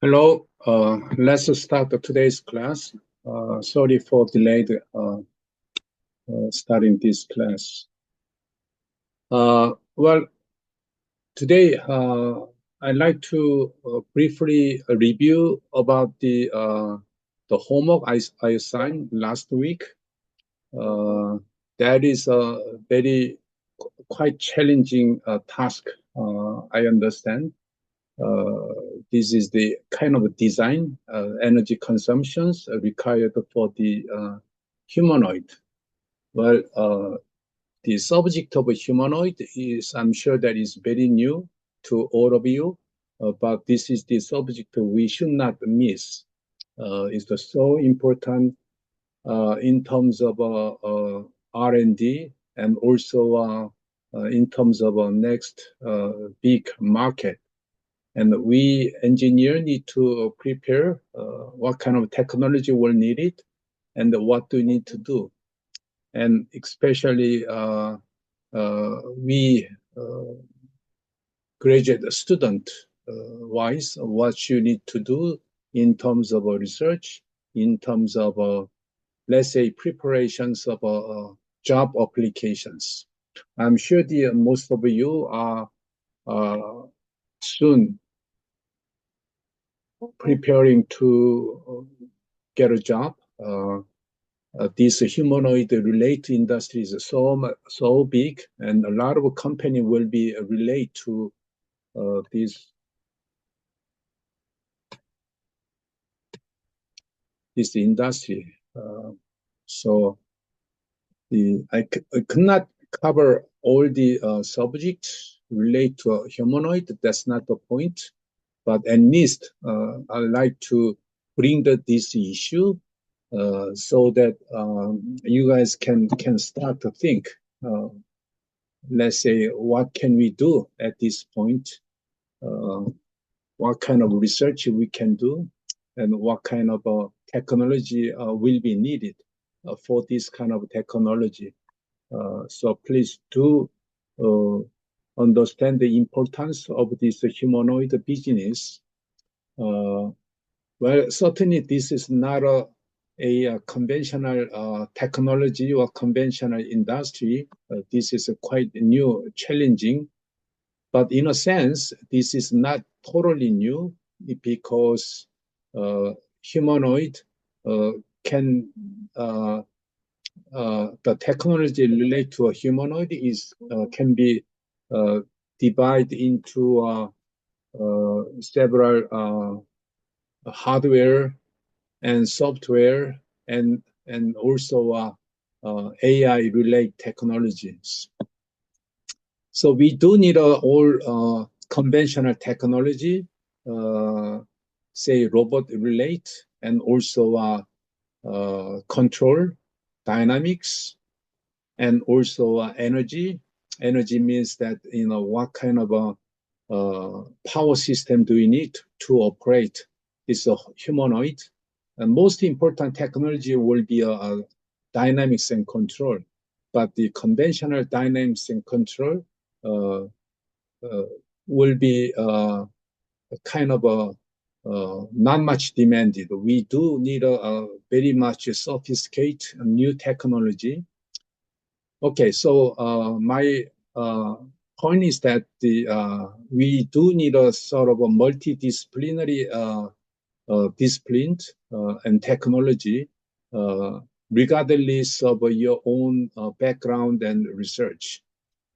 Hello, let's start today's class. Sorry for delayed starting this class. Well, today I'd like to briefly review about the homework I assigned last week. That is a very quite challenging task. I understand. This is the kind of design energy consumptions required for the humanoid. Well, the subject of a humanoid is, I'm sure that is very new to all of you, but this is the subject we should not miss. It's so important in terms of R&D and also in terms of next big market. And we engineer need to prepare what kind of technology will need it and what do we need to do. And especially we graduate student wise, what you need to do in terms of research, in terms of, let's say, preparations of job applications. I'm sure the most of you are soon preparing to get a job. This humanoid related industry is so big, and a lot of company will be related to this industry. So I could not cover all the subjects related to humanoid. That's not the point. But at least I'd like to bring this issue so that you guys can start to think. Let's say, what can we do at this point? What kind of research we can do, and what kind of technology will be needed for this kind of technology. So please do understand the importance of this humanoid business. Well, certainly this is not a conventional technology or conventional industry. This is quite new, challenging. But in a sense, this is not totally new because humanoid can, the technology related to a humanoid is can be divided into several hardware and software and also AI related technologies. So we do need all conventional technology, say robot relate, and also control, dynamics, and also energy. Energy means that, you know, what kind of power system do we need to operate this humanoid? And most important technology will be dynamics and control. But the conventional dynamics and control will be kind of not much demanded. We do need a very much sophisticated new technology. Okay, so my point is that we do need a sort of a multidisciplinary discipline and technology, regardless of your own background and research.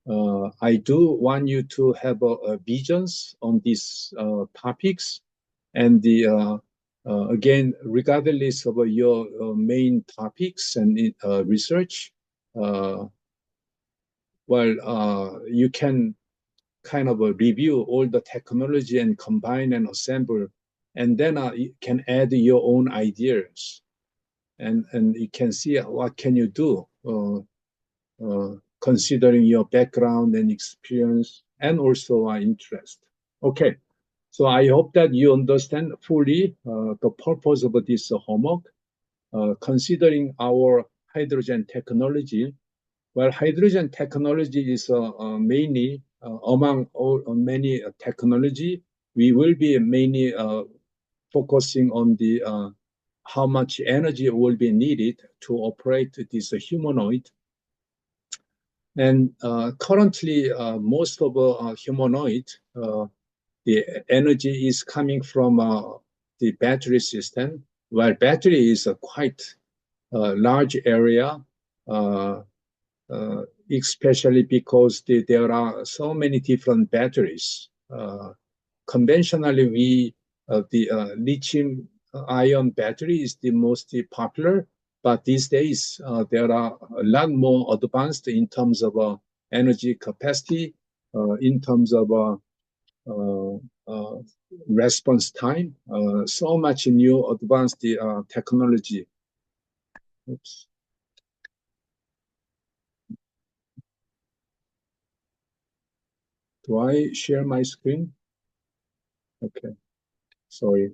I do want you to have visions on these topics, and again, regardless of your main topics and research, you can kind of review all the technology and combine and assemble, and then you can add your own ideas, and you can see what can you do considering your background and experience and also interest. Okay, so I hope that you understand fully the purpose of this homework, considering our hydrogen technology. Well, hydrogen technology is mainly among all many technology. We will be mainly focusing on the how much energy will be needed to operate this humanoid. And currently, most of humanoid, the energy is coming from the battery system, while battery is a quite large area, especially because there are so many different batteries. Conventionally, the lithium ion battery is the most popular, but these days there are a lot more advanced in terms of energy capacity, in terms of uh, uh, response time, so much new advanced technology. Oops. Do I share my screen? Okay, sorry.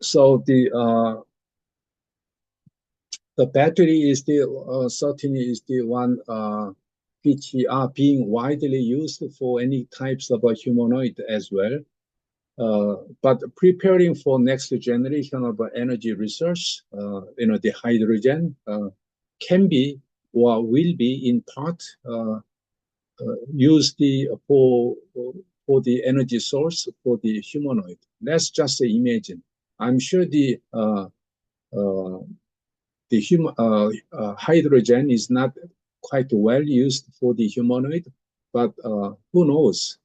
So the battery is the certainly is the one which are being widely used for any types of a humanoid as well. But preparing for next generation of energy resource, the hydrogen can be or will be in part used for the energy source for the humanoid. Let's just imagine. I'm sure uh, the hydrogen is not quite well used for the humanoid, but who knows?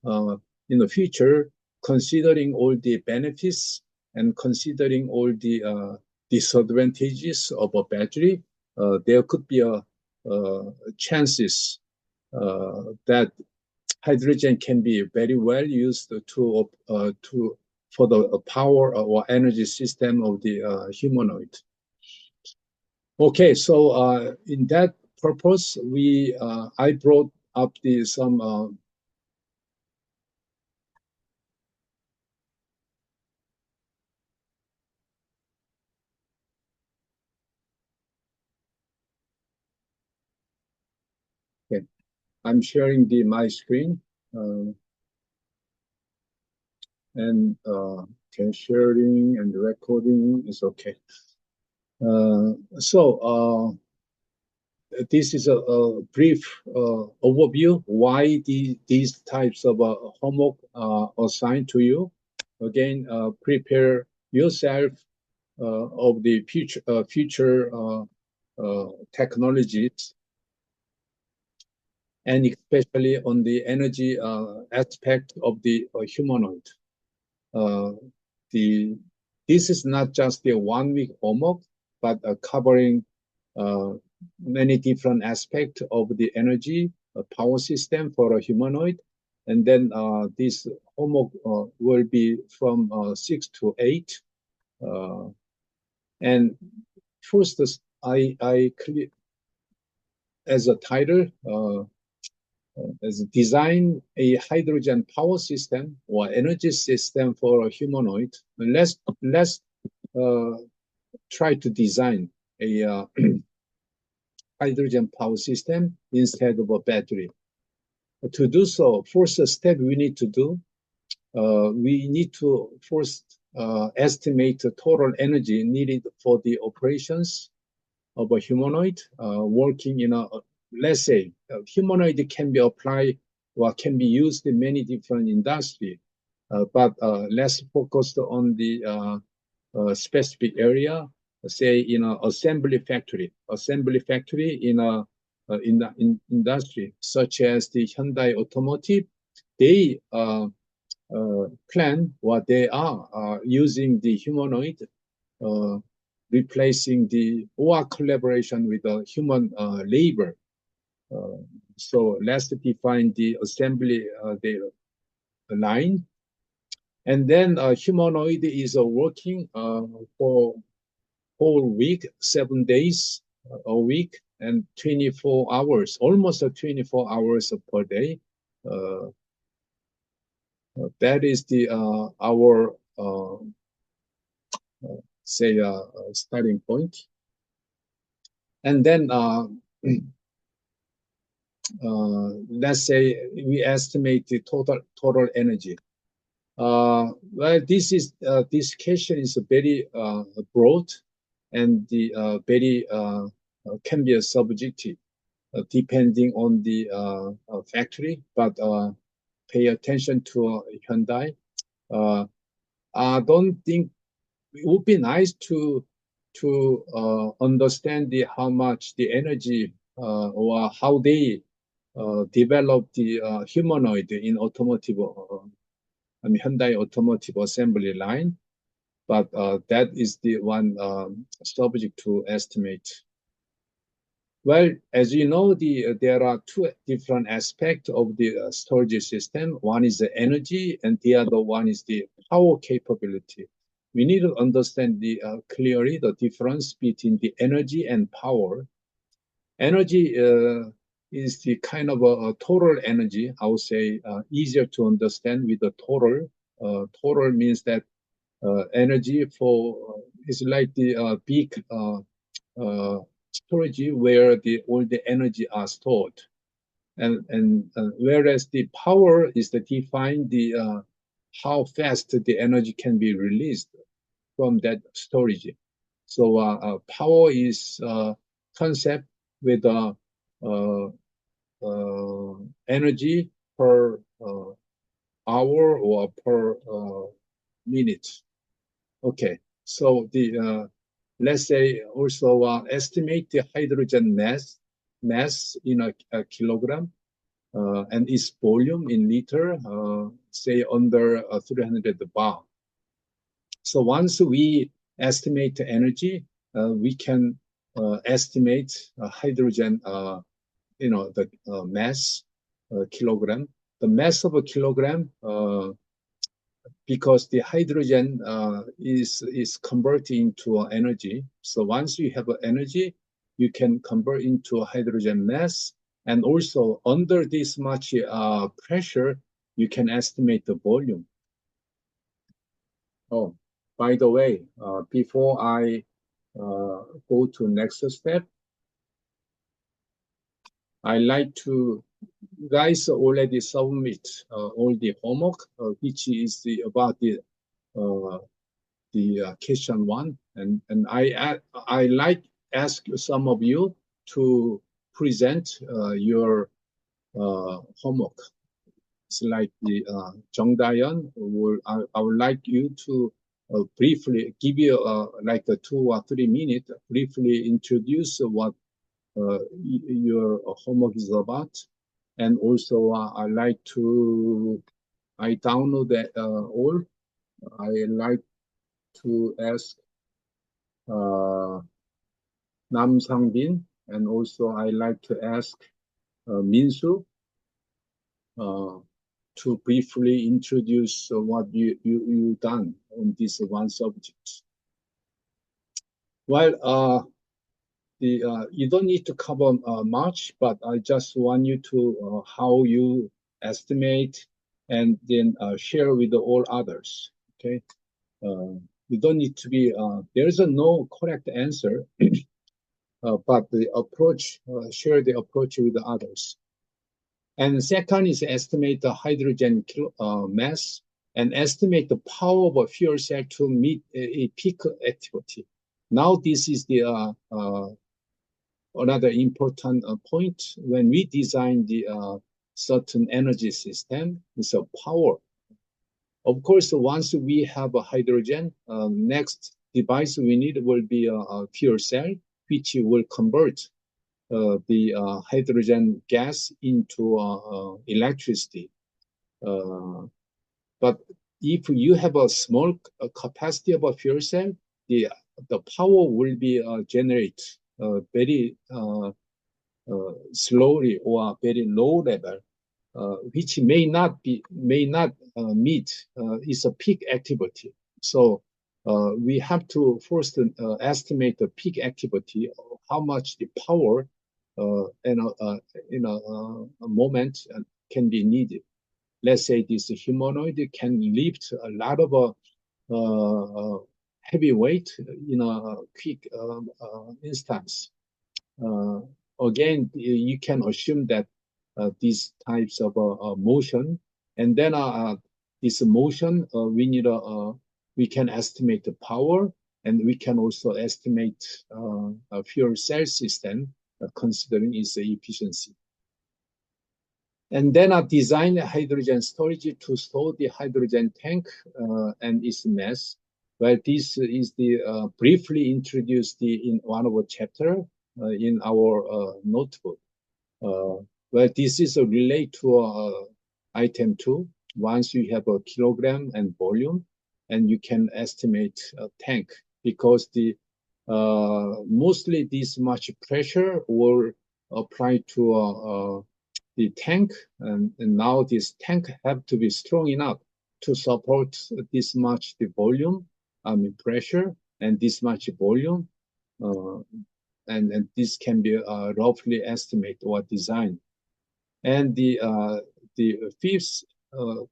In the future, considering all the benefits and considering all the disadvantages of a battery, there could be chances that hydrogen can be very well used to for the power or energy system of the humanoid. Okay, so in that purpose, I brought up some. Okay, I'm sharing my screen, and okay, sharing and recording is okay. So this is a brief overview why these types of homework are assigned to you. Again, prepare yourself of the future technologies, and especially on the energy aspect of the humanoid. Uh, the This is not just the 1 week homework, but covering uh, many different aspects of the energy power system for a humanoid. And then this homework will be from 6 to 8. And first, I as a title, as design a hydrogen power system or energy system for a humanoid. And let's uh, try to design a hydrogen power system instead of a battery. To do so, first step we need to do, we need to first estimate the total energy needed for the operations of a humanoid working in let's say, humanoid can be applied or can be used in many different industries, but let's focus on the specific area, say in an assembly factory in in industry, such as the Hyundai Automotive. They plan what they are using the humanoid, uh, replacing the or collaboration with the human labor. Uh, so let's define the assembly the line, and then humanoid is working for whole week, 7 days a week, and 24 hours, almost 24 hours per day. Uh, that is the our say starting point, and then let's say we estimate the total energy. Well, this question is very broad and very can be a subjective depending on the factory. But pay attention to Hyundai. I don't think it would be nice to understand how much the energy or how they develop the humanoid in automotive. I mean Hyundai automotive assembly line, but that is the one subject to estimate. Well, as you know, there are two different aspects of the storage system. One is the energy, and the other one is the power capability. We need to understand clearly the difference between the energy and power. Energy is the kind of a total energy. I would say easier to understand with the total. Total means that energy for is like the big storage where all the energy are stored, and whereas the power is the define the how fast the energy can be released from that storage. So power is concept with uh, energy per hour or per minute. Okay, so the let's say also estimate the hydrogen mass in a kilogram and its volume in liter, say under 300 bar. So once we estimate the energy, we can estimate hydrogen, the mass kilogram. The mass of a kilogram because the hydrogen is converted into energy. So once you have energy, you can convert into a hydrogen mass. And also under this much pressure, you can estimate the volume. Oh, by the way, before I go to next step, I like to guys already submit all the homework, which is about the question one, and I like ask some of you to present your homework. It's like the Jung Dayan. I would like you to briefly give you like a 2 or 3 minute briefly introduce what your homework is about, and also I download that all. I like to ask Nam Sang-bin, and also I like to ask Minsu to briefly introduce what you done on this one subject. Well, you don't need to cover much, but I just want you to how you estimate and then share with all others. Okay, you don't need to be. There is no correct answer, but the approach, share the approach with the others. And second is estimate the hydrogen mass and estimate the power of a fuel cell to meet a peak activity. Now this is the another important point when we design the certain energy system is a power. Of course, once we have a hydrogen, next device we need will be a fuel cell, which will convert the hydrogen gas into electricity. But if you have a small capacity of a fuel cell, the power will be generated very slowly or very low level, which may not meet its a peak activity. So we have to first estimate the peak activity, how much the power in a moment can be needed. Let's say this humanoid can lift a lot of heavy weight in a quick instance. Again, you can assume that these types of motion, and then this motion, we can estimate the power, and we can also estimate a fuel cell system, considering its efficiency. And then design a hydrogen storage to store the hydrogen tank and its mass. Well, this is the briefly introduced in one of the chapter in our notebook. Well, this is related to item 2. Once you have a kilogram and volume, and you can estimate a tank, because the mostly this much pressure will apply to the tank, and now this tank have to be strong enough to support this much the volume, pressure, and this much volume, and this can be roughly estimate or design. And the fifth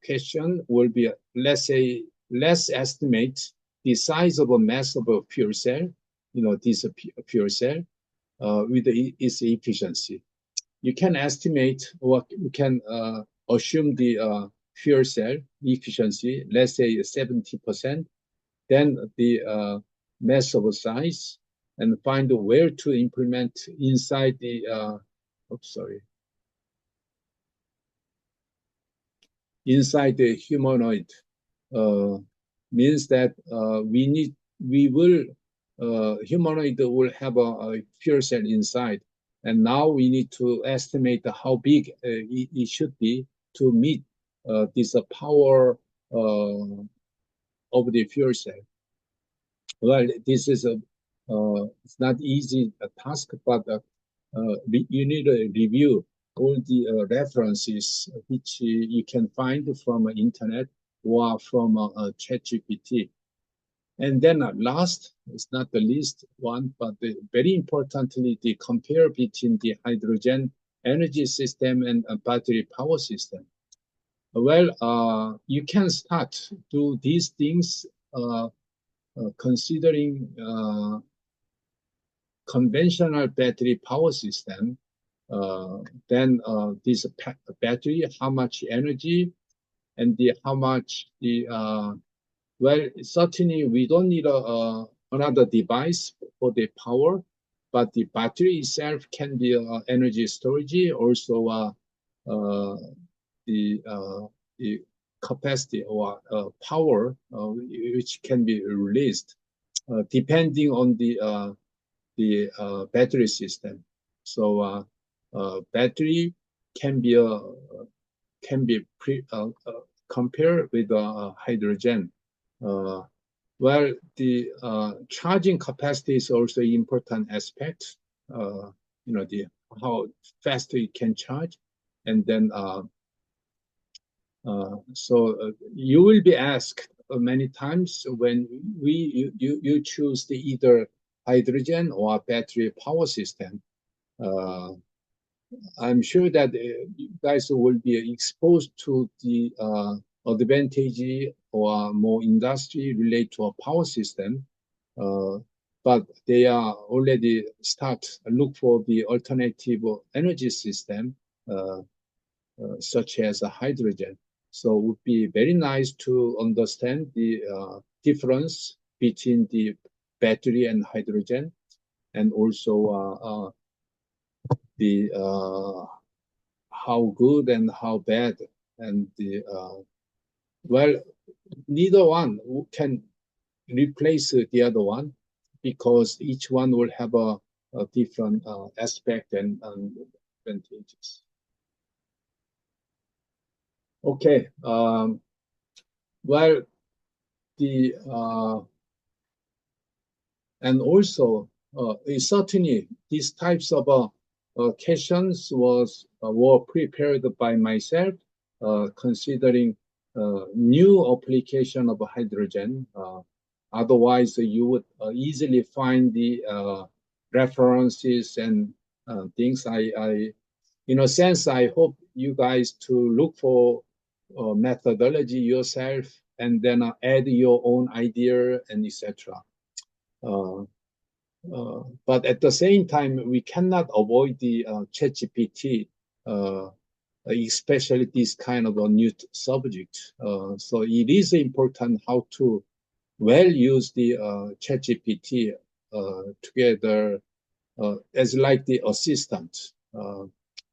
question will be, let's say, let's estimate the size of a mass of a fuel cell, this fuel cell with its efficiency. You can estimate, or you can assume the fuel cell efficiency, let's say 70%, then the mass of size, and find where to implement inside the, inside the humanoid. Means that humanoid will have a fuel cell inside. And now we need to estimate how big it should be to meet this power of the fuel cell. Well, this is it's not easy task, but you need to review all the references which you can find from internet or from ChatGPT. And then last, it's not the least one, but very importantly, the compare between the hydrogen energy system and battery power system. Well, you can start do these things considering conventional battery power system. Then this battery, how much energy, and how much the well, certainly we don't need another device for the power, but the battery itself can be energy storage, also the capacity or power which can be released depending on the battery system. So battery can be compared with hydrogen. Well, the charging capacity is also an important aspect. How fast it can charge, and then you will be asked many times when you choose the either hydrogen or battery power system. I'm sure that you guys will be exposed to the advantage or more industry related to a power system, but they are already look for the alternative energy system, such as a hydrogen. So it would be very nice to understand the difference between the battery and hydrogen, and also the how good and how bad, and the well, neither one can replace the other one, because each one will have a different aspect and advantages. Okay, well, the and also certainly these types of questions were prepared by myself, considering new application of hydrogen. Otherwise, you would easily find the references and things. In a sense, I hope you guys to look for methodology yourself, and then add your own idea and etc. But at the same time, we cannot avoid the ChatGPT especially this kind of a new subject. So it is important how to well use the ChatGPT together as like the assistant.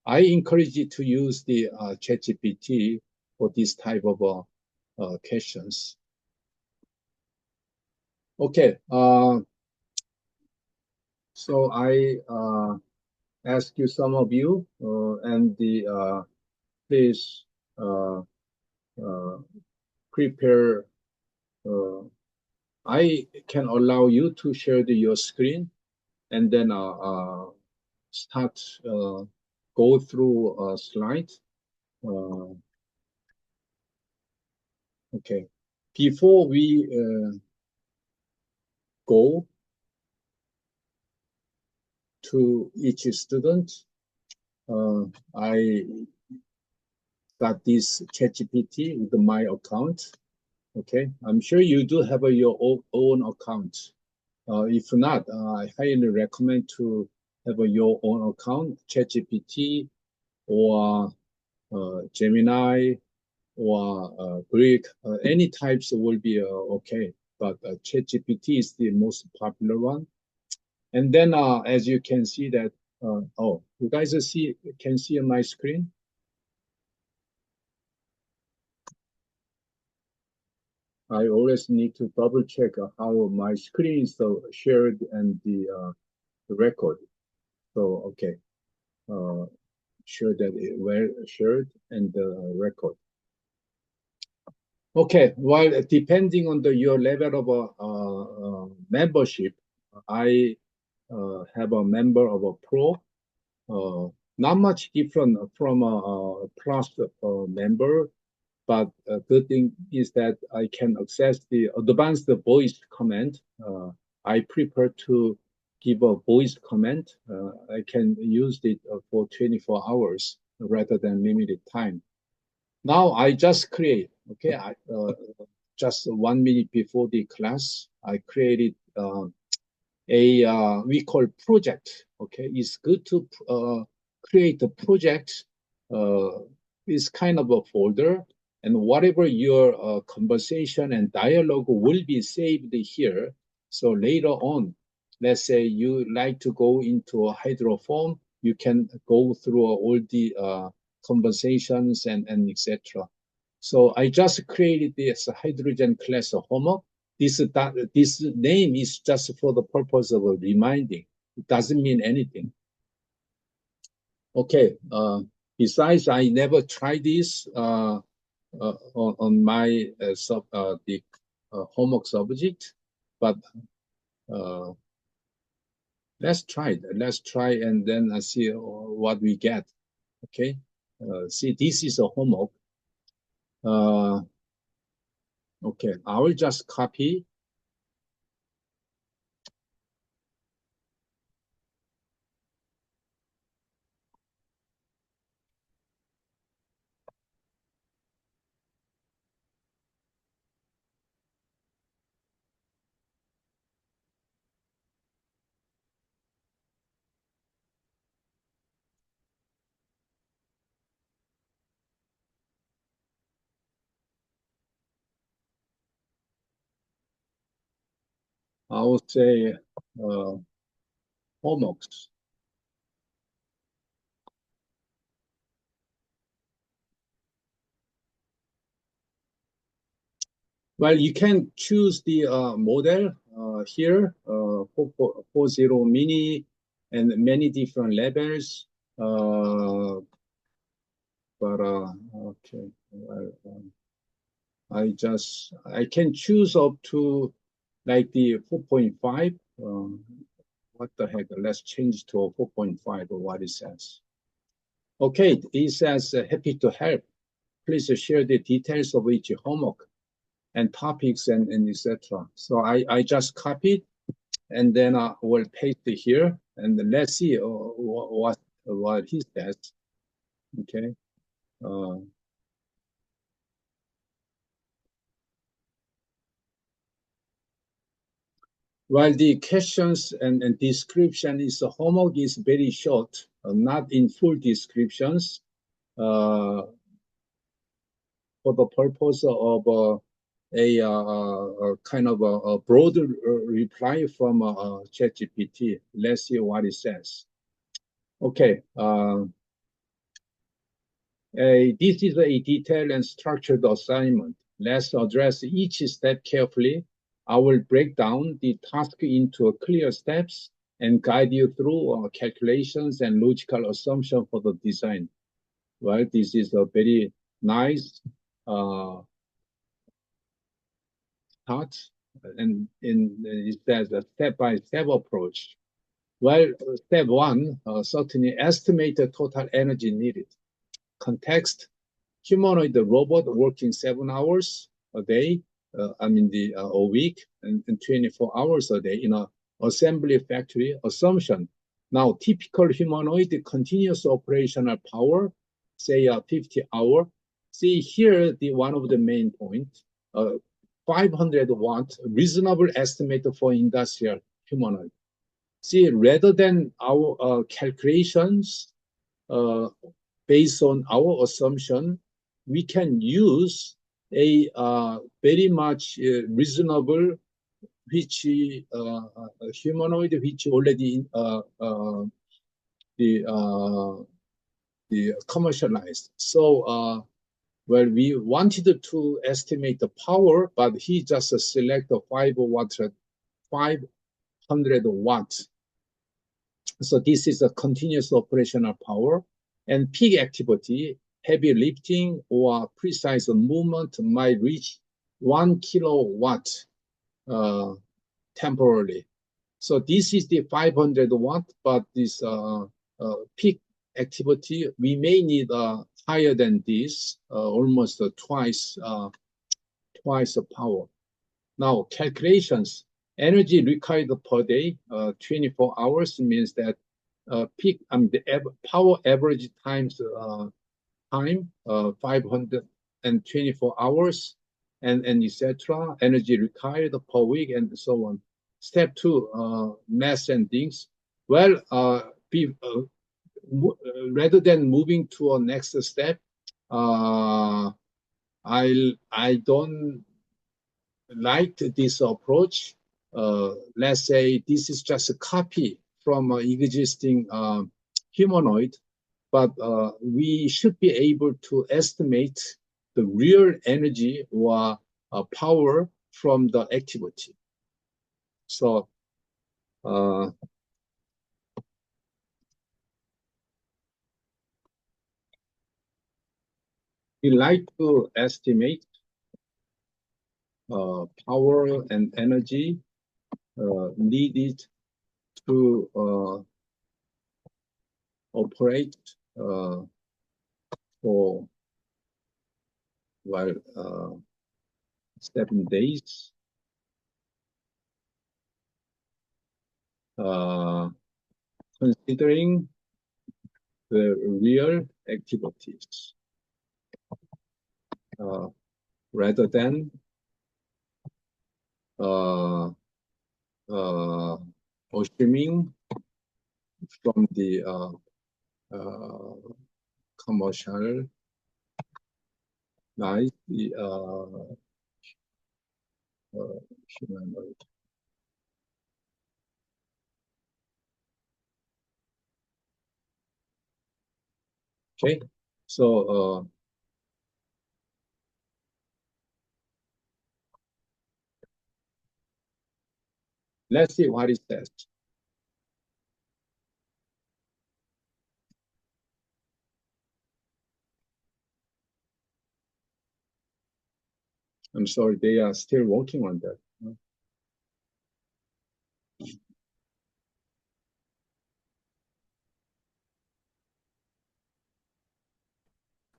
I encourage you to use the ChatGPT for this type of questions. Okay, so I ask you, some of you, and please uh, uh, prepare. I can allow you to share your screen and then start go through a slide. Uh, okay, before we go to each student, I got this ChatGPT with my account. Okay, I'm sure you do have your own account. If not, I highly recommend to have your own account, ChatGPT or Gemini or Greek. Any types will be okay, but ChatGPT is the most popular one. And then, as you can see that, oh, you guys can see on my screen? I always need to double check how my screen is shared and the record. So, okay, sure that it well shared and the record. Okay, well, depending on your level of membership, I have a member of a pro, not much different from a plus member, but a good thing is that I can access the advanced voice command. I prefer to give a voice command. I can use it for 24 hours rather than limited time. Now I just create, okay, just 1 minute before the class, I created we call project. Okay, it's good to create a project. It's kind of a folder, and whatever your conversation and dialogue will be saved here. So later on, let's say you like to go into a hydroform, you can go through all the conversations and etc. So I just created this hydrogen class homework. This name is just for the purpose of reminding. It doesn't mean anything. Okay. Besides, I never tried this on my the homework subject, but uh, let's try it. Let's try and then see what we get. Okay. See, this is a homework. Okay, I will just copy. I will say homeworks. Well, you can choose the model here, 440 mini, and many different levels. But okay, I can choose up to like the 4.5. What the heck? Let's change to 4.5 or what it says. Okay, it says happy to help. Please share the details of each homework and topics and etc. So I just copied and then I will paste it here and let's see what he says. Okay. Uh, while the questions and description is homework is very short, not in full descriptions. for the purpose of a kind of a broad reply from ChatGPT. Let's see what it says. Okay. This is a detailed and structured assignment. Let's address each step carefully. I will break down the task into clear steps and guide you through calculations and logical assumption for the design. Well, this is a very nice start, and it says a step-by-step approach. Well, step one, certainly estimate the total energy needed. Context: humanoid robot working 7 hours a day, a week, and 24 hours a day in a assembly factory. Assumption: now typical humanoid continuous operational power, say 50 hour. See here, the one of the main points, 500 watt, reasonable estimate for industrial humanoid. See, rather than our calculations, based on our assumption, we can use a very much reasonable, which humanoid, which already the commercialized. So, well, we wanted to estimate the power, but he just select a 500 watts. So this is a continuous operational power. And peak activity, heavy lifting or precise movement might reach 1 kilowatt temporarily. So this is the 500 watt, but this peak activity, we may need higher than this, almost twice the power. Now, calculations. Energy required per day, 24 hours means that the power average times time, 524 hours, and etc. Energy required per week, and so on. Step two, mass and things. Well, rather than moving to a next step, I don't like this approach. Let's say this is just a copy from an existing humanoid, but we should be able to estimate the real energy or power from the activity. So we like to estimate power and energy needed to operate for 7 days. Considering the real activities rather than assuming from the commercial humanoid. Okay, so let's see what it says. I'm sorry, they are still working on that.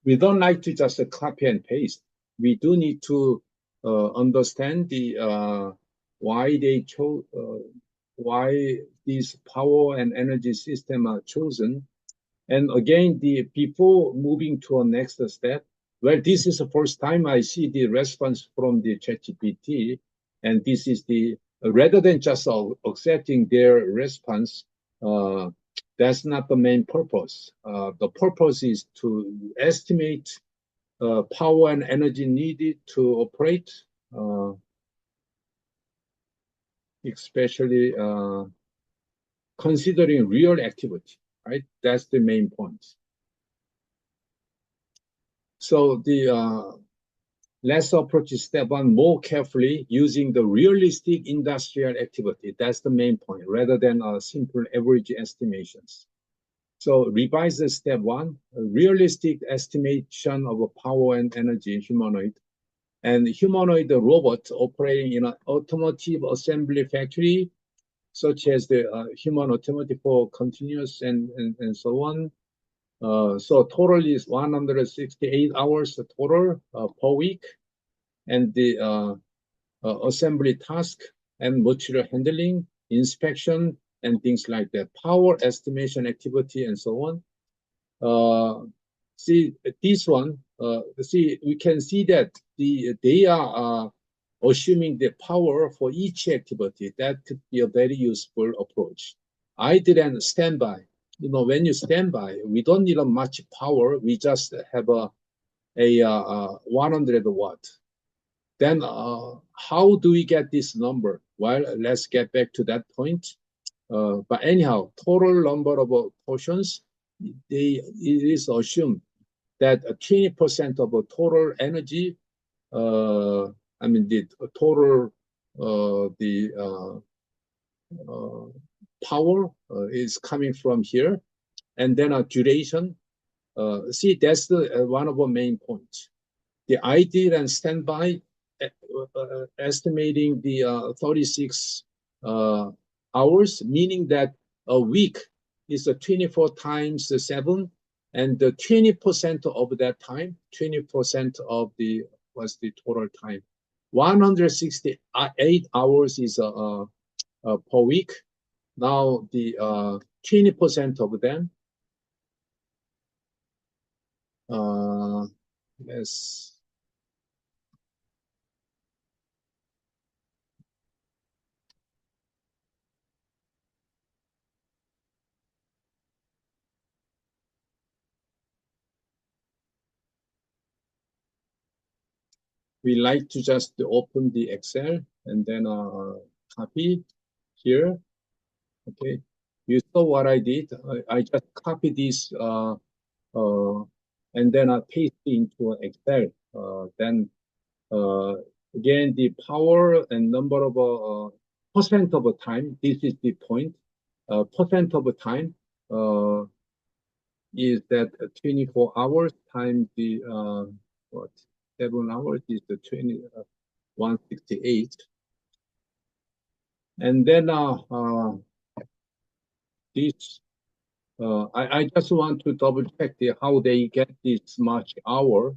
We don't like to just copy and paste. We do need to understand the why they chose, why these power and energy system are chosen. And again, before moving to a next step, well, this is the first time I see the response from the ChatGPT, and this is the rather than just accepting their response, That's not the main purpose. The purpose is to estimate power and energy needed to operate, especially considering real activity, right? That's the main point. So let's approach step one more carefully using the realistic industrial activity. That's the main point, rather than simple average estimations. So revise the step one, a realistic estimation of a power and energy humanoid. And humanoid robot operating in an automotive assembly factory, such as the human automotive for continuous and so on. So total is 168 hours total per week. And the assembly task and material handling, inspection, and things like that, power estimation activity, and so on. See this one. See, we can see that they are assuming the power for each activity. That could be a very useful approach. Idle and standby. You know, when you stand by, we don't need much power. We just have a 100 watt. Then how do we get this number? Well, let's get back to that point. But anyhow, total number of portions, it is assumed that 20% of the total energy, I mean the total power is coming from here, and then a duration. See, that's the one of the main points. The idle and standby, estimating the 36 hours, meaning that a week is 24 times 7, and the 20% of that time, 20% of the was the total time. 168 hours is per week. Now the 20% of them, let's we like to just open the Excel and then copy here. Okay, you saw what I did. I just copied this and then I paste it into Excel. Then again, the power and number of percent of the time. This is the point. Percent of the time is that 24 hours times the what 7 hours is the 168. And then this I just want to double check how they get this much hour.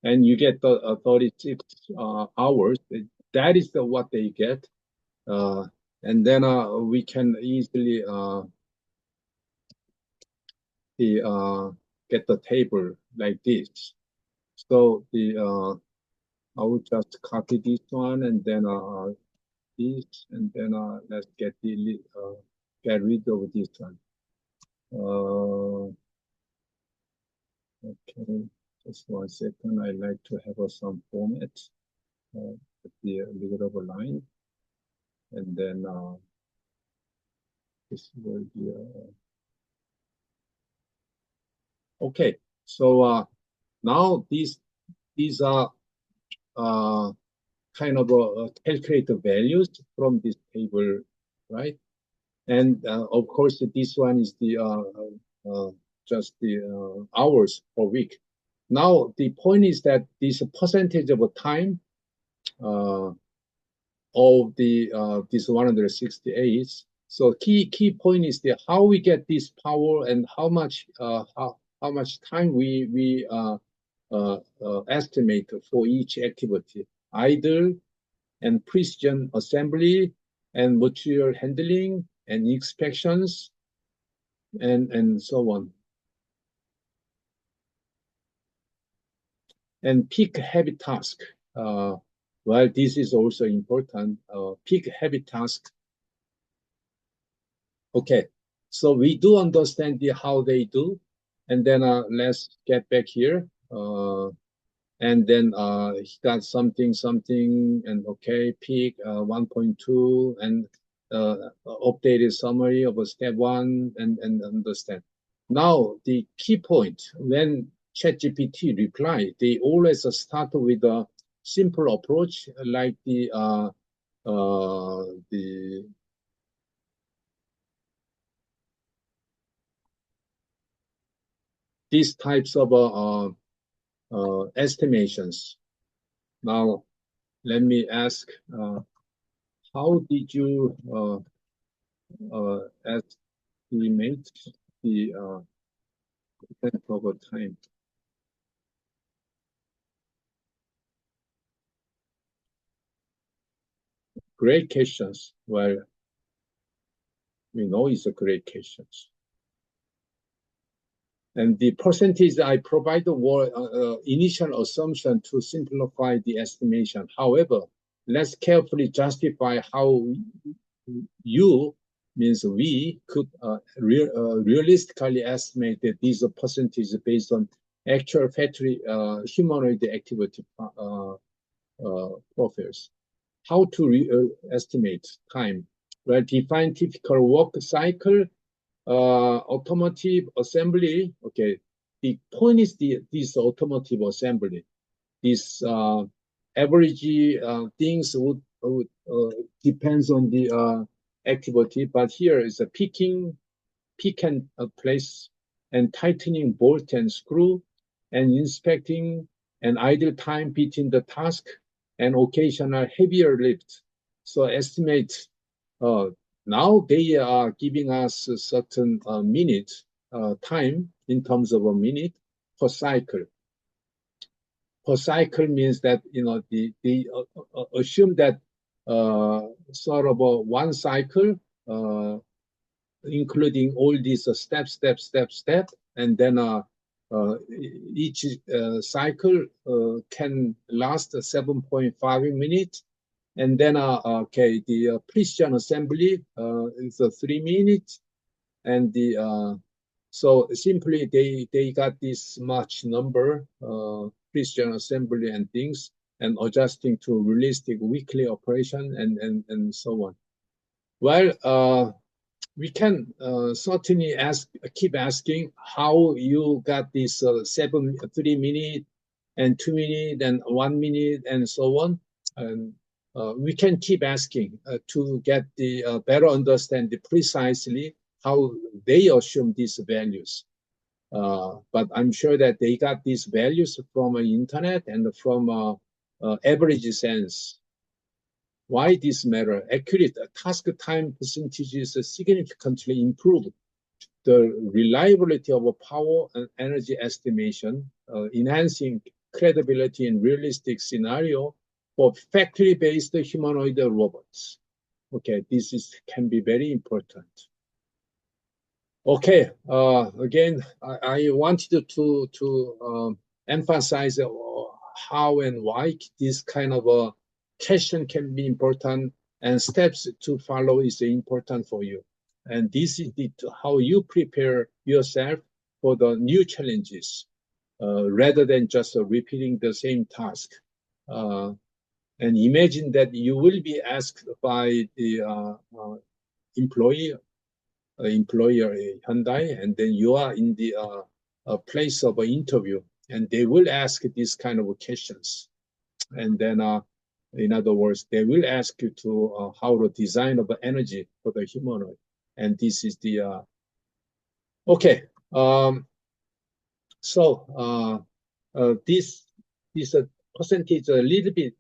And you get the 36 hours. That is what they get. And then we can easily get the table like this. So I will just copy this one and then this, and then let's get rid of this one. Okay, just 1 second. I like to have some format. The little of a line, and then this will be okay. So now these are kind of calculated values from this table, right? And of course, this one is the just the hours per week. Now the point is that this percentage of time of the this 168. So key point is the how we get this power and how much time we estimate for each activity, idle and precision assembly and material handling and inspections and so on. And peak heavy task. Well, this is also important. Pick heavy task. Okay, so we do understand how they do, and then let's get back here. And then he got something, and okay, pick 1.2 and updated summary of step one, and understand. Now the key point when ChatGPT reply, they always start with a simple approach like the these types of estimations. Now let me ask, how did you estimate the length of time? Great questions. Well, we know it's a great questions. And the percentage I provided were initial assumption to simplify the estimation. However, let's carefully justify how you means we could realistically estimate that these percentages based on actual factory humanoid activity profiles. How to estimate time? Well, define typical work cycle, automotive assembly. Okay, the point is this automotive assembly. This average things would depends on the activity, but here is a pick and place, and tightening bolt and screw, and inspecting and idle time between the task, and occasional heavier lift. So estimate, now they are giving us a certain minute time in terms of a minute per cycle. Per cycle means that, they assume that sort of one cycle, including all these step, and then each cycle can last 7.5 minutes, and then okay, the precision assembly is 3 minutes, and the so simply they got this much number precision assembly and things, and adjusting to realistic weekly operation, and so on. Well, we can certainly keep asking how you got this 3 minute and 2 minute and 1 minute and so on. And we can keep asking to get the better understand precisely how they assume these values. But I'm sure that they got these values from internet and from average sense. Why this matter? Accurate task time percentages significantly improve the reliability of power and energy estimation, enhancing credibility in realistic scenario for factory-based humanoid robots. Okay, can be very important. Okay, again, I wanted to emphasize how and why this kind of a question can be important, and steps to follow is important for you. And this is how you prepare yourself for the new challenges, rather than just repeating the same task. And imagine that you will be asked by the employer Hyundai, and then you are in the place of an interview, and they will ask these kind of questions. And then, in other words, they will ask you to how to design of energy for the humanoid. And this is the okay. So this percentage a little bit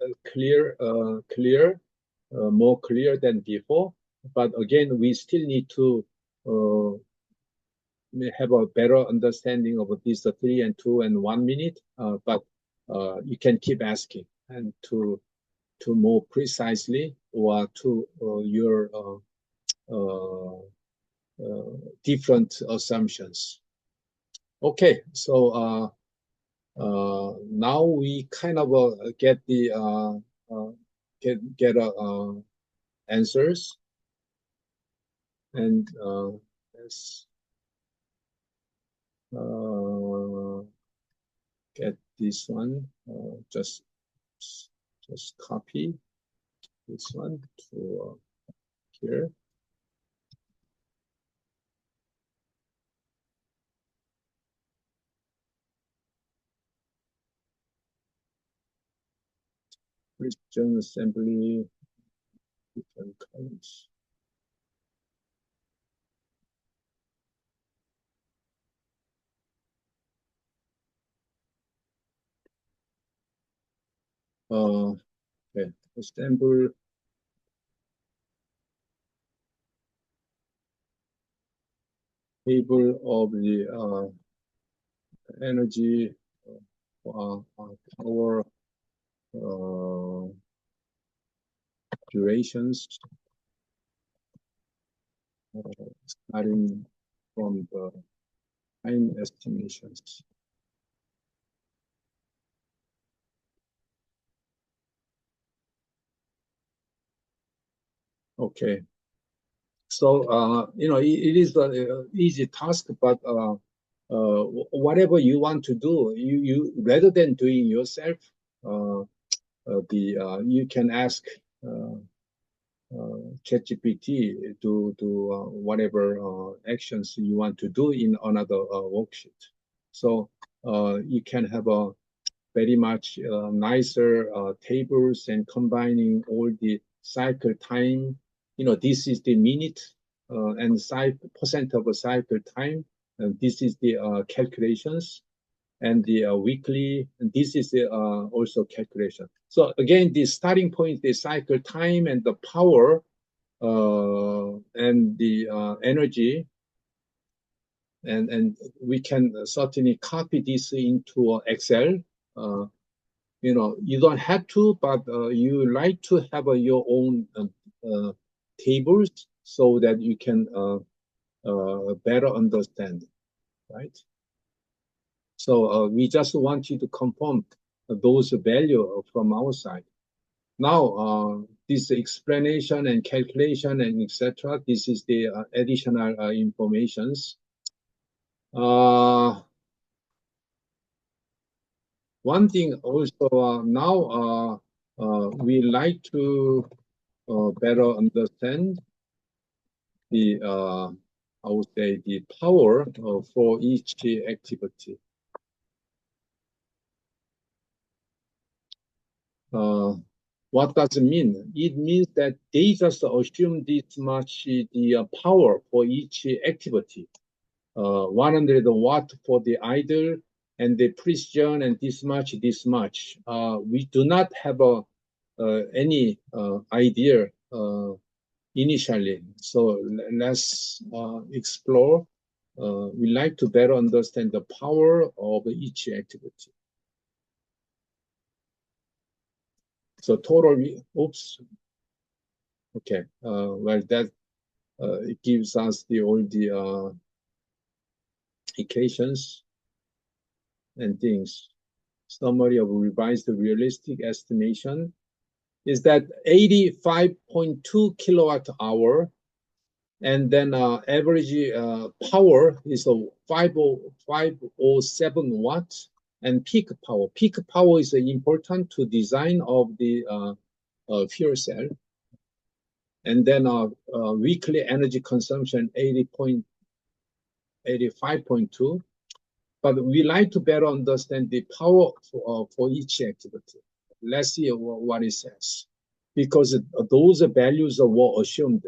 more clear than before. But again, we still need to have a better understanding of these 3 and 2 and 1 minute. But you can keep asking, and to more precisely, or to your different assumptions. Okay, so now we kind of get the get answers. And let's get this one. Just copy this one to here. Christian assembly, different colors. Okay, assemble table of the energy power durations starting from the time estimations. Okay, so it is an easy task, but whatever you want to do, you rather than doing yourself, you can ask ChatGPT to do whatever actions you want to do in another worksheet. So you can have a very much nicer tables and combining all the cycle time. This is the minute and percent of a cycle time. And this is the calculations and the weekly. And this is the also calculation. So again, the starting point, the cycle time and the power and the energy. And we can certainly copy this into Excel. You don't have to, but you like to have your own tables so that you can better understand, right? So we just want you to confirm those values from our side. Now, this explanation and calculation and etc. This is the additional informations. One thing also now we like to better understand the I would say the power for each activity. What does it mean? It means that they just assume this much the power for each activity. 100 watt for the idle and the precision and this much. We do not have any idea initially. So let's explore. We like to better understand the power of each activity. So total, oops. Okay, well, that it gives us all the equations and things. Summary of revised realistic estimation is that 85.2 kilowatt hour, and then average power is 507 watts, and peak power. Peak power is important to design of the fuel cell. And then weekly energy consumption 85.2. But we like to better understand the power for each activity. Let's see what it says. Because those values were assumed.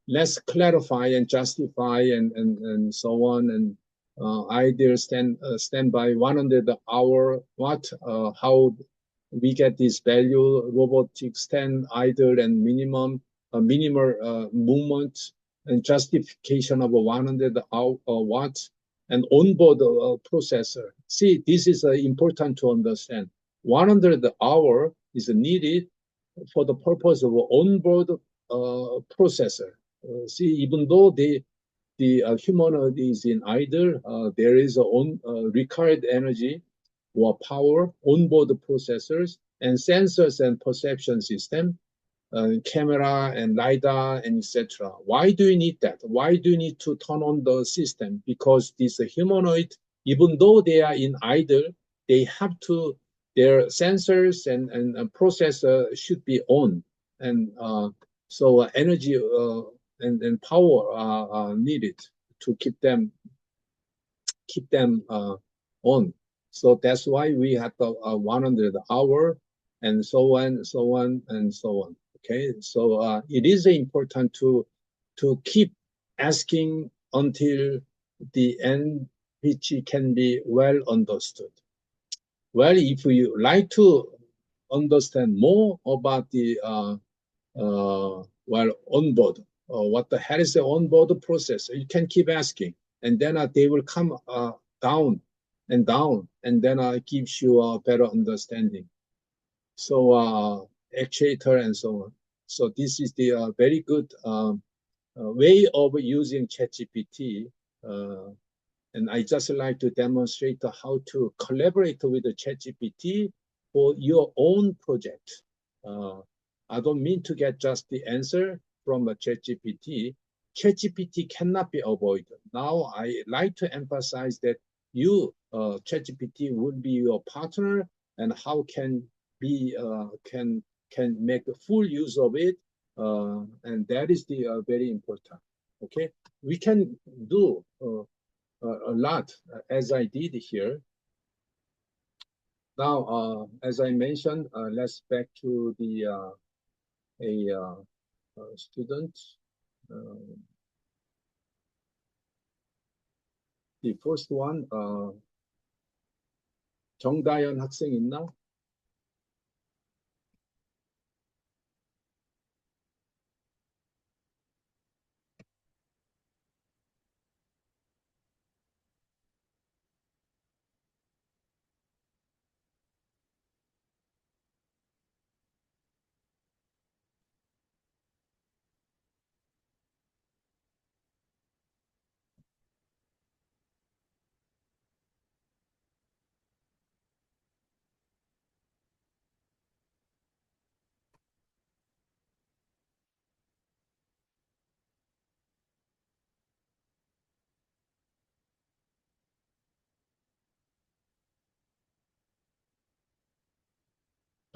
Let's clarify and justify and so on. And ideal standby 100 hour watt, how we get this value, robotic stand, idle, and minimal movement, and justification of 100 watt. and onboard processor. See, this is important to understand. 100 hour is needed for the purpose of onboard processor. See, even though the humanoid is in idle, there is a required energy or power onboard processors and sensors and perception system, camera and LiDAR and etc. Why do you need that? Why do you need to turn on the system? Because this humanoid, even though they are in idle, they have to, their sensors and processor should be on. And so energy and power are needed to keep them on. So that's why we have the 100 hour and so on, so on, and so on. Okay, so it is important to keep asking until the end, which can be well understood. Well, if you like to understand more about the well, onboard, what the hell is the onboard process? You can keep asking, and then they will come down, and then it gives you a better understanding. So actuator and so on. So this is the very good way of using ChatGPT. And I just like to demonstrate how to collaborate with the ChatGPT for your own project. I don't mean to get just the answer from a ChatGPT. ChatGPT cannot be avoided. Now, I like to emphasize that you, ChatGPT, would be your partner, and how can be can make full use of it, and that is the very important. Okay, we can do a lot, as I did here. Now, as I mentioned, let's back to the student. The first one, 정다연 학생 있나?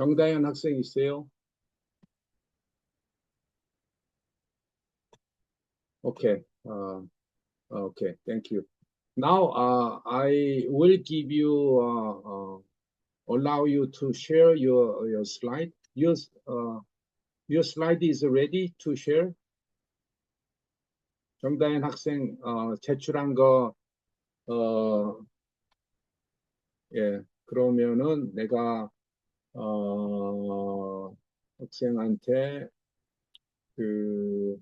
정다연 학생 있어요? Okay. Okay. Thank you. Now, I will give you allow you to share your slide. Your slide is ready to share. 정다현 학생 제출한 거 예, 그러면은 내가 학생한테 그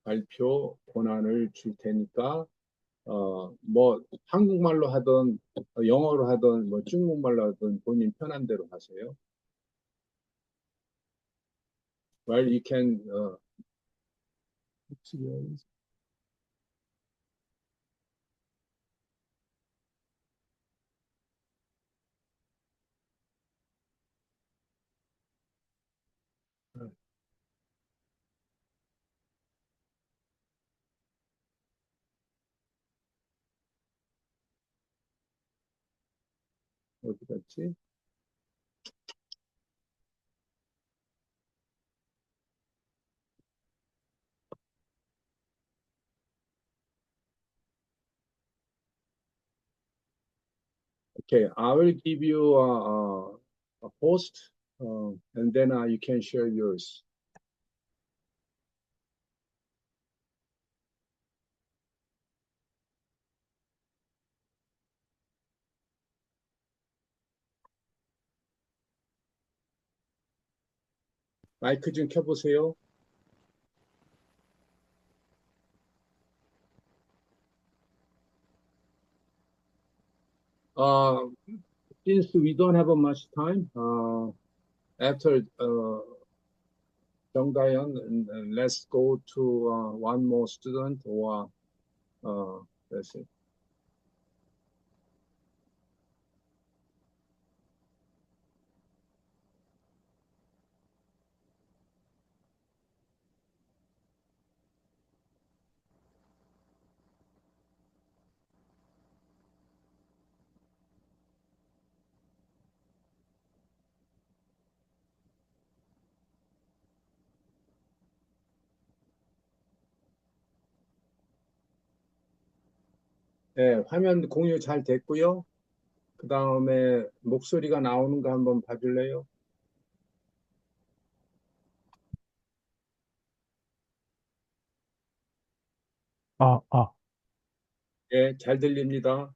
발표 권한을 줄 테니까 뭐 한국말로 하든 영어로 하든 뭐 중국말로 하든 본인 편한 대로 하세요. Well, you can 어디 갔지? Okay, I will give you a post, and then you can share yours. 마이크 좀 켜보세요. Uh, since we don't have much time, after Jung Dayan, let's go to one more student or let's see. 네, 화면 공유 잘 됐고요. 그 다음에 목소리가 나오는 거 한번 봐줄래요? 아, 아, 예, 잘 들립니다.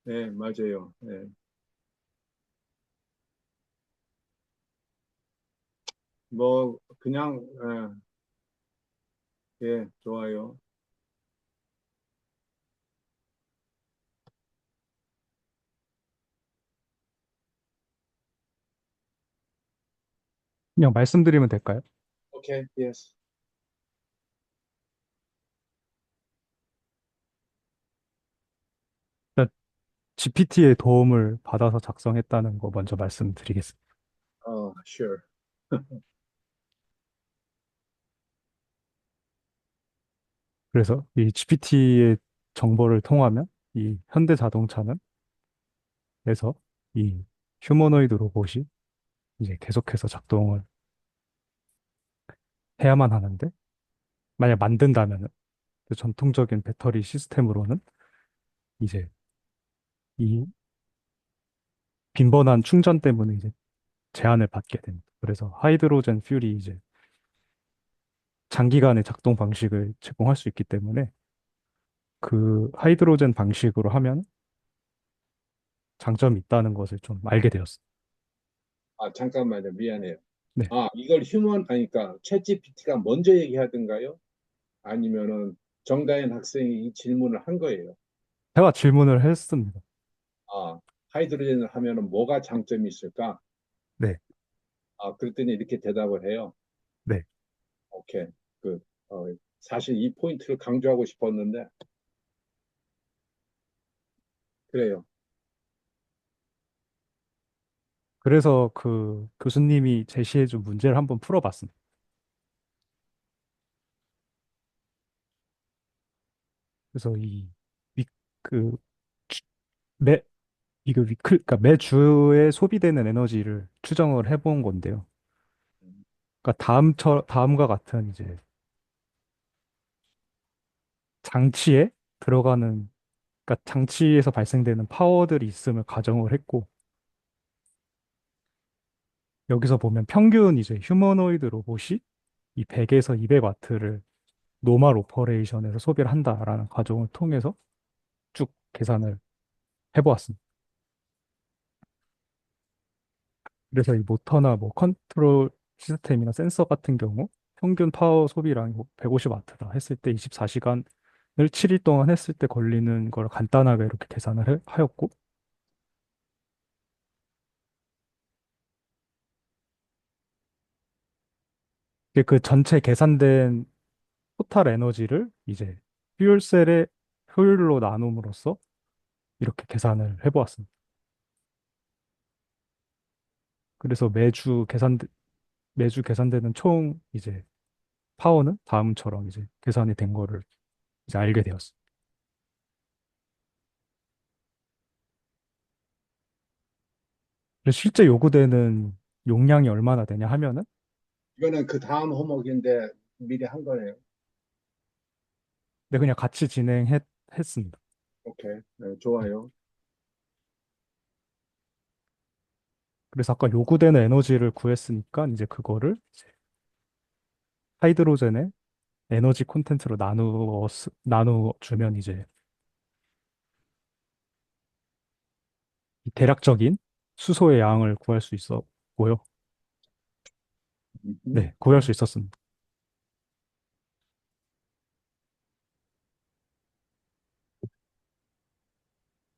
네, 맞아요. 예, 뭐 그냥 예, 좋아요. 그냥 말씀드리면 될까요? 오케이, yes. 일단 GPT의 도움을 받아서 작성했다는 거 먼저 말씀드리겠습니다. Sure. 그래서 이 GPT의 정보를 통하면 이 현대 자동차는 에서 이 휴머노이드 로봇이 이제 계속해서 작동을 해야만 하는데 만약 만든다면은 그 전통적인 배터리 시스템으로는 이제 이 빈번한 충전 때문에 이제 제한을 받게 됩니다. 그래서 하이드로젠 퓨리 이제 장기간의 작동 방식을 제공할 수 있기 때문에 그 하이드로젠 방식으로 하면 장점이 있다는 것을 좀 알게 되었어요. 잠깐만요. 미안해요. 네. 이걸 아니, 그러니까 챗GPT가 먼저 얘기하던가요? 아니면은 정다현 학생이 이 질문을 한 거예요. 제가 질문을 했습니다. 하이드로젠을 하면은 뭐가 장점이 있을까? 네. 그랬더니 이렇게 대답을 해요. 네. 오케이. 그, 어, 사실 이 포인트를 강조하고 싶었는데, 그래요. 그래서 그 교수님이 제시해준 문제를 한번 풀어봤습니다. 그래서 이 위, 그 주- 매 이거 그러니까 매주에 소비되는 에너지를 추정을 해본 건데요. 음, 그러니까 다음과 같은 이제 장치에 들어가는 그러니까 장치에서 발생되는 파워들이 있음을 가정을 했고 여기서 보면 평균 이제 휴머노이드 로봇이 이 100에서 200와트를 노멀 오퍼레이션에서 소비를 한다라는 가정을 통해서 쭉 계산을 해보았습니다. 그래서 이 모터나 뭐 컨트롤 시스템이나 센서 같은 경우 평균 파워 소비량이 150와트다 했을 때 24시간을 7일 동안 했을 때 걸리는 걸 간단하게 이렇게 계산을 하였고 이게 그 전체 계산된 토탈 에너지를 이제 퓨얼셀의 효율로 나눔으로써 이렇게 계산을 해보았습니다. 그래서 매주 계산되는 총 이제 파워는 다음처럼 이제 계산이 된 거를 이제 알게 되었습니다. 그래서 실제 요구되는 용량이 얼마나 되냐 하면은 이거는 그 다음 호목인데 미리 한 거네요. 네, 그냥 같이 했습니다. 오케이. 네, 네. 좋아요. 그래서 아까 요구되는 에너지를 구했으니까 이제 그거를 이제 하이드로젠의 에너지 콘텐츠로 나누어주면 이제 이 대략적인 수소의 양을 구할 수 있었고요. 음. 네, 구할 수 있었습니다.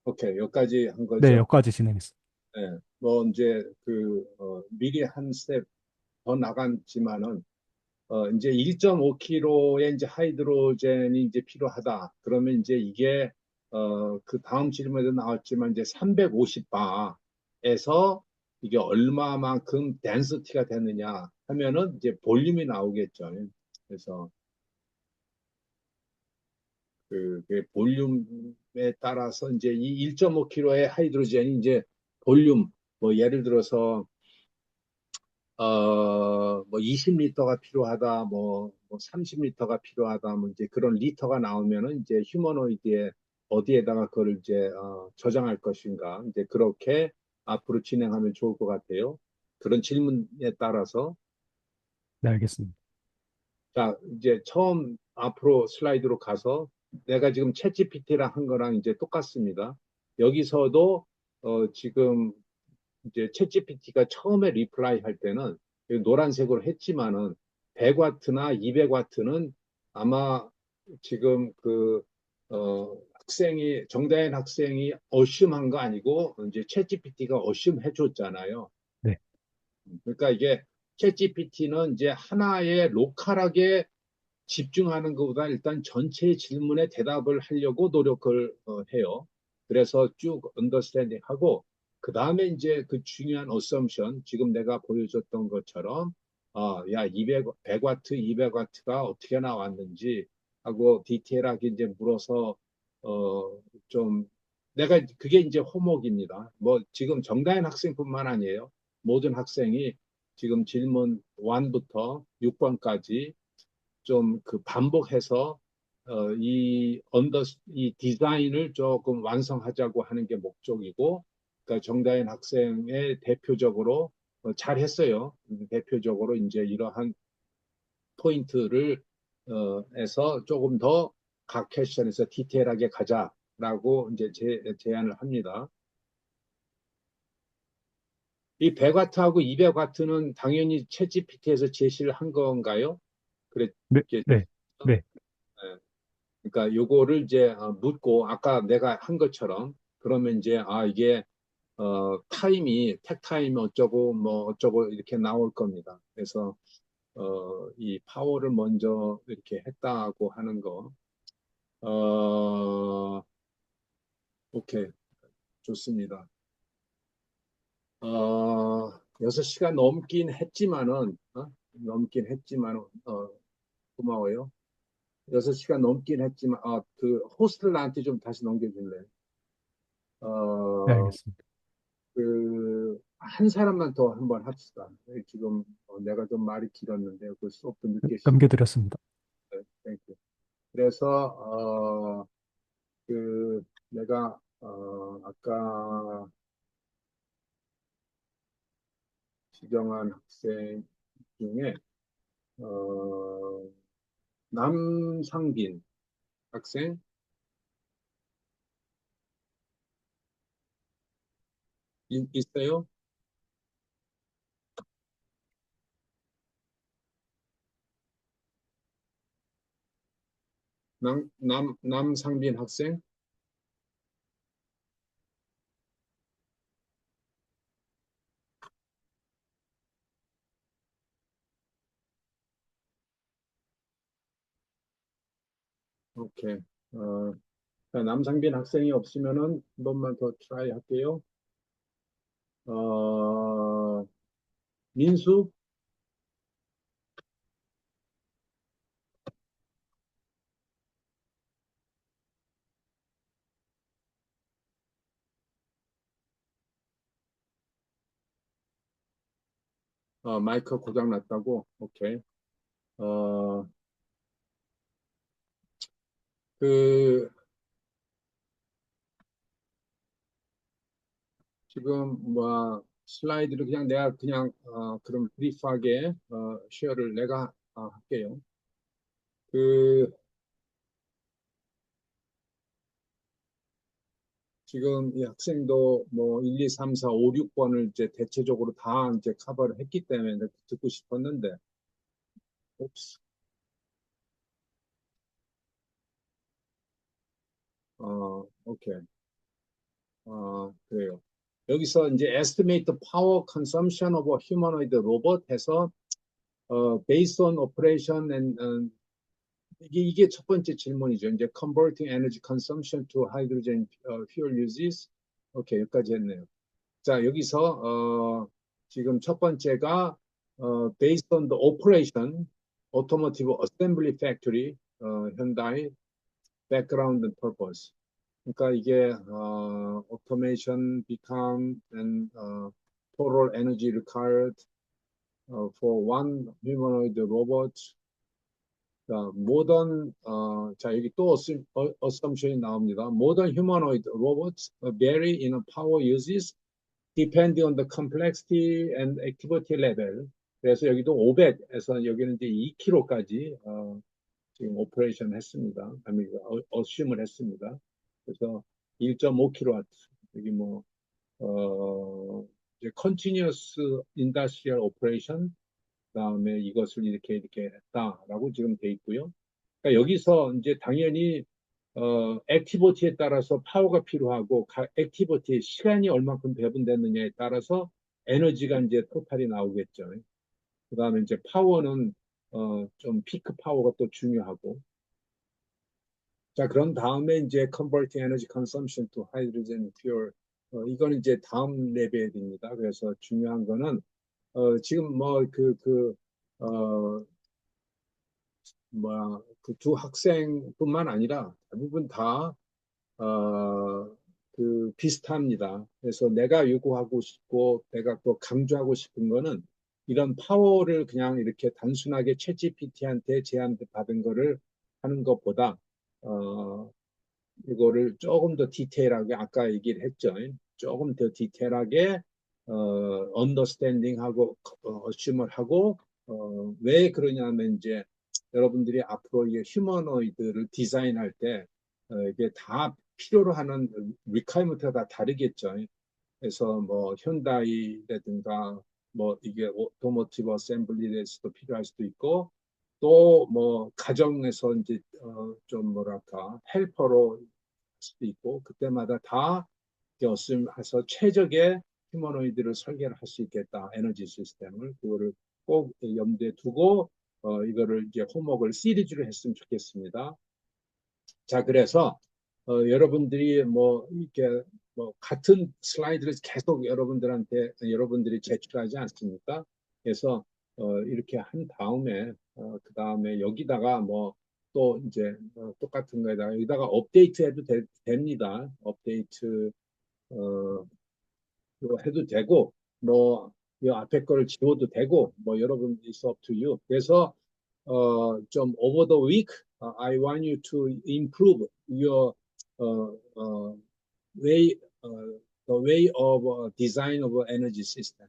오케이, 여기까지 한 네, 거죠. 여기까지 진행했습니다. 예. 뭐 이제 미리 한 스텝 더 나갔지만은 이제 1.5kg의 이제 하이드로젠이 이제 필요하다. 그러면 이제 이게 그 다음 질문에도 나왔지만 이제 350바에서 이게 얼마만큼 덴시티가 되느냐 하면은 이제 볼륨이 나오겠죠. 그래서 그 볼륨에 따라서 이제 이 1.5kg의 하이드로젠이 이제 볼륨 뭐 예를 들어서 뭐 20리터가 필요하다, 뭐 30리터가 필요하다, 뭐 이제 그런 리터가 나오면은 이제 휴머노이드에 어디에다가 그걸 이제 저장할 것인가, 이제 그렇게 앞으로 진행하면 좋을 것 같아요. 그런 질문에 따라서 네, 알겠습니다. 자 이제 처음 앞으로 슬라이드로 가서 내가 지금 챗GPT랑 한 거랑 이제 똑같습니다. 여기서도 지금 이제 챗GPT가 처음에 리플라이 할 때는 노란색으로 했지만은 100와트나 200와트는 아마 지금 학생이 정다현 학생이 어심한 거 아니고 이제 챗GPT가 어심 해줬잖아요. 네, 그러니까 이게 챗GPT는 이제 하나의 로컬하게 집중하는 것보다 일단 전체 질문에 대답을 하려고 노력을 해요. 그래서 쭉 언더스탠딩 하고 그 다음에 이제 그 중요한 어썸션 지금 내가 보여줬던 것처럼 야 200, 100와트, 200와트가 어떻게 나왔는지 하고 디테일하게 이제 물어서 좀 내가 그게 이제 호목입니다. 뭐 지금 정다현 학생뿐만 아니에요. 모든 학생이 지금 질문 1부터 6번까지 좀 그 반복해서 이 디자인을 조금 완성하자고 하는 게 목적이고, 그러니까 정다인 학생의 대표적으로 잘했어요. 대표적으로 이제 이러한 포인트를 해서 조금 더 각 퀘션에서 디테일하게 가자라고 이제 제안을 합니다. 이 100와트하고 200와트는 당연히 챗GPT에서 제시를 한 건가요? 네, 그랬겠죠? 네, 네, 그러니까 요거를 이제 묻고 아까 내가 한 것처럼 그러면 이제 이게 타임이 택타임이 어쩌고 뭐 어쩌고 이렇게 나올 겁니다. 그래서 이 파워를 먼저 이렇게 했다고 하는 거. 오케이, 좋습니다. 6시간 넘긴 했지만은 고마워요. 6시간 넘긴 했지만 그 호스트를 나한테 좀 다시 넘겨줄래? 네, 어, 알겠습니다. 한 사람만 더 한번 합시다. 지금 내가 좀 말이 길었는데 그 수업도 네, 늦게 시작했어요. 넘겨드렸습니다. 땡큐. 그래서 내가 아까 지정한 학생 중에 어, 남상빈 학생 있어요? 남상빈 학생? 오케이. 자, 남상빈 학생이 없으면은 한 번만 더 트라이 할게요. 민수? 마이크 고장 났다고? 오케이. 어, 그, 지금, 뭐, 슬라이드를 그냥 내가 그냥, 그럼 브리프하게, 쉐어를 내가, 할게요. 그, 지금 이 학생도 뭐 1, 2, 3, 4, 5, 6번을 이제 대체적으로 다 이제 커버를 했기 때문에 듣고 싶었는데, 옵스, 오케이. 그래요. 여기서 이제 estimate the power consumption of a humanoid robot 해서 based on operation and 이게 첫 번째 질문이죠. 이제 converting energy consumption to hydrogen fuel uses. 오케이, 여기까지 했네요. 자, 여기서 지금 첫 번째가 based on the operation, automotive assembly factory, 현다의 background and purpose. 그러니까 이게 automation become and total energy required for one humanoid robot. 자, modern 자 여기 또 assumption이 나옵니다. Modern humanoid robots vary in power uses depending on the complexity and activity level. 그래서 여기도 500에서 여기는 이제 2kg까지 지금 오퍼레이션 했습니다. 아니, 어심을 했습니다. 그래서 1.5kW, 여기 뭐, 이제 continuous industrial operation, 그다음에 이것을 이렇게 했다라고 지금 돼 있고요. 그러니까 여기서 이제 당연히 액티비티에 따라서 파워가 필요하고 액티비티 시간이 얼마큼 배분됐느냐에 따라서 에너지가 이제 토탈이 나오겠죠. 그다음에 이제 파워는 좀 피크 파워가 또 중요하고. 자, 그런 다음에 이제 converting energy consumption to hydrogen fuel. 이거는 이제 다음 레벨입니다. 그래서 중요한 거는 지금 뭐 뭐야 그 두 학생뿐만 아니라 대부분 다 비슷합니다. 그래서 내가 요구하고 싶고 내가 또 강조하고 싶은 거는 이런 파워를 그냥 이렇게 단순하게 챗GPT한테 제안받은 거를 하는 것보다 이거를 조금 더 디테일하게 아까 얘기를 했죠. 조금 더 디테일하게 언더스탠딩하고 어심을 하고 왜 그러냐면 이제 여러분들이 앞으로 이 휴머노이드를 디자인할 때 이게 다 필요로 하는 리퀘어먼트가 다 다르겠죠. 그래서 뭐 현다이라든가 뭐 이게 오토모티브 어셈블리에서도 필요할 수도 있고 또 뭐 가정에서 이제 좀 뭐랄까 헬퍼로 할 수도 있고 그때마다 다 해서 최적의 휴머노이드를 설계를 할 수 있겠다. 에너지 시스템을 그거를 꼭 염두에 두고 이거를 이제 홈워크를 시리즈로 했으면 좋겠습니다. 자, 그래서 여러분들이 뭐 이렇게 뭐 같은 슬라이드를 계속 여러분들이 제출하지 않습니까? 그래서 이렇게 한 다음에 그 다음에 여기다가 뭐 또 이제 똑같은 거에다가 여기다가 업데이트 해도 됩니다. 업데이트 어, 해도 되고 뭐 이 앞에 거를 지워도 되고 뭐 여러분 it's up to you. 그래서 좀 over the week I want you to improve your uh, uh, way the way of design of energy system.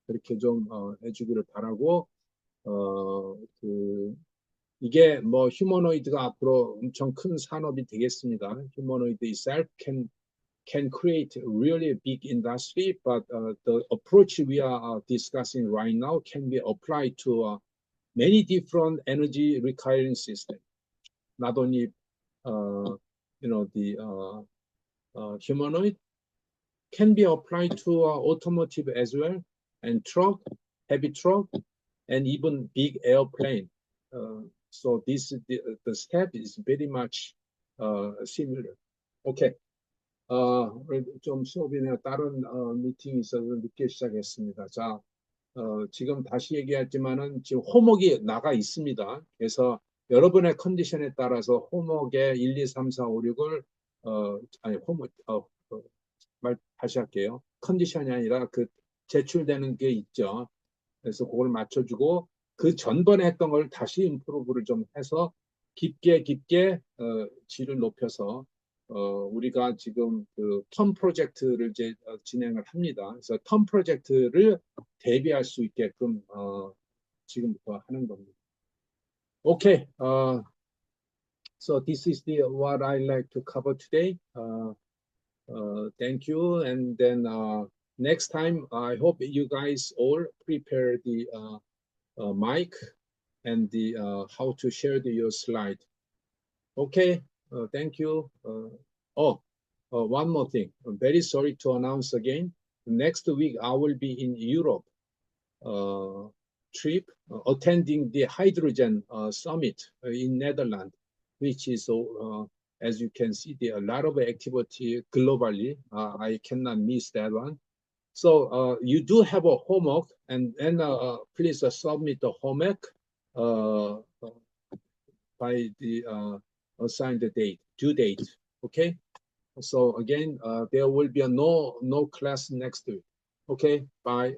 그렇게 좀 해주기를 바라고 어, 그 이게 뭐 휴머노이드가 앞으로 엄청 큰 산업이 되겠습니다. 휴머노이드 itself can create a really big industry, but the approach we are discussing right now can be applied to many different energy requiring systems. Not only, the humanoid can be applied to automotive as well, and truck, heavy truck, and even big airplane. So the step is very much similar. Okay. 좀 수업이네요. 다른 미팅이 있어서 늦게 시작했습니다. 자, 지금 다시 얘기했지만은 지금 홈워크가 나가 있습니다. 그래서 여러분의 컨디션에 따라서 홈워크에 1, 2, 3, 4, 5, 6을 아니 홈워크 말 다시 할게요. 컨디션이 아니라 그 제출되는 게 있죠. 그래서 그걸 맞춰주고 그 전번에 했던 걸 다시 임프로브를 좀 해서 깊게 질을 높여서 우리가 지금 그 텀 프로젝트를 이제 진행을 합니다. 그래서 텀 프로젝트를 대비할 수 있게끔 지금부터 하는 겁니다. Okay, so this is the what I like to cover today. Thank you. And then next time, I hope you guys all prepare the mic and the how to share your slide. Okay, thank you. One more thing. I'm very sorry to announce again. Next week, I will be in Europe uh, trip, attending the hydrogen summit in Netherlands, which is, as you can see, there are a lot of activity globally. I cannot miss that one. So you do have a homework, and then please submit the homework uh, by the assigned date, due date. Okay. So again, there will be no class next week. Okay. Bye.